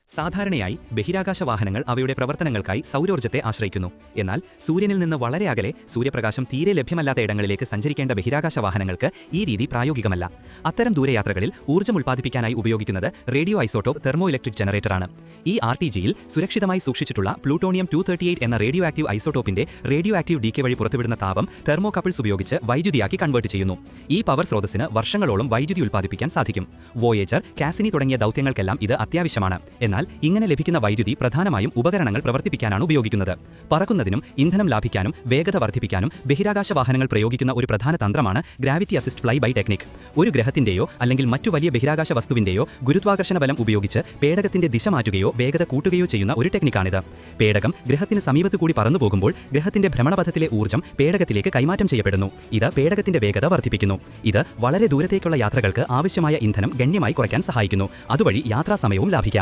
സാധാരണയായി ബഹിരാകാശ വാഹനങ്ങൾ അവയുടെ പ്രവർത്തനങ്ങൾക്കായി സൗരോർജ്ജത്തെ ആശ്രയിക്കുന്നു. എന്നാൽ സൂര്യനിൽ നിന്ന് വളരെ അകലെ സൂര്യപ്രകാശം തീരെ ലഭ്യമല്ലാത്ത ഇടങ്ങളിലേക്ക് സഞ്ചരിക്കേണ്ട ബഹിരാകാശ വാഹനങ്ങൾക്ക് ഈ രീതി പ്രായോഗികമല്ല. അത്തരം ദൂരയാത്രകളിൽ ഊർജ്ജം ഉൽപ്പാദിപ്പിക്കാനായി ഉപയോഗിക്കുന്നത് റേഡിയോ ഐസോട്ടോപ്പ് തെർമോ ഇലക്ട്രിക് ജനറേറ്ററാണ്. ഈ RTGയിൽ സുരക്ഷിതമായി സൂക്ഷിച്ചിട്ടുള്ള പ്ലൂട്ടോണിയം 238 എന്ന റേഡിയോ ആക്റ്റീവ് ഐസോട്ടോപ്പിന്റെ റേഡിയോ ആക്റ്റീവ് ഡീകെ വഴി പുറത്തുവിടുന്ന താപം തെർമോകപ്പിൾസ് ഉപയോഗിച്ച് വൈദ്യുതിയാക്കി കൺവേർട്ട് ചെയ്യുന്നു. ഈ പവർ സ്രോതസ്സിന് വർഷങ്ങളോളം വൈദ്യുതി ഉൽപ്പാദിപ്പിക്കാൻ സാധിക്കും. വോയേജർ, കാസിനി തുടങ്ങിയ ദൗത്യങ്ങൾക്കെല്ലാം ഇത് അത്യാവശ്യമാണ്. എന്നാൽ ഇങ്ങനെ ലഭിക്കുന്ന വൈദ്യുതി പ്രധാനമായും ഉപകരണങ്ങൾ പ്രവർത്തിപ്പിക്കാനാണ് ഉപയോഗിക്കുന്നത്. പറക്കുന്നതിനും ഇന്ധനം ലാഭിക്കാനും വേഗത വർദ്ധിപ്പിക്കാനും ബഹിരാകാശ വാഹനങ്ങൾ പ്രയോഗിക്കുന്ന ഒരു പ്രധാന തന്ത്രമാണ് gravity assist fly by technique. ഒരു ഗ്രഹത്തിന്റെയോ അല്ലെങ്കിൽ മറ്റു വലിയ ബഹിരാകാശ വസ്തുവിന്റെയോ ഗുരുത്വാകർഷണ ബലം ഉപയോഗിച്ച് പേടകത്തിന്റെ ദിശ മാറ്റുകയോ വേഗത കൂട്ടുകയോ ചെയ്യുന്ന ഒരു ടെക്നിക്കാണിത്. പേടകം ഗ്രഹത്തിന് സമീപത്തു കൂടി പറന്നു പോകുമ്പോൾ ഗ്രഹത്തിന്റെ ഭ്രമണപഥത്തിലെ ഊർജ്ജം പേടകത്തിലേക്ക് കൈമാറ്റം ചെയ്യപ്പെടുന്നു. ഇത് പേടകത്തിന്റെ വേഗത വർദ്ധിപ്പിക്കുന്നു. ഇത് വളരെ ദൂരത്തേക്കുള്ള യാത്രകൾക്ക് ആവശ്യമായ ഇന്ധനം ഗണ്യമായി കുറയ്ക്കാൻ സഹായിക്കുന്നു. അതുവഴി യാത്രാസമയവും ലാഭിക്കാം.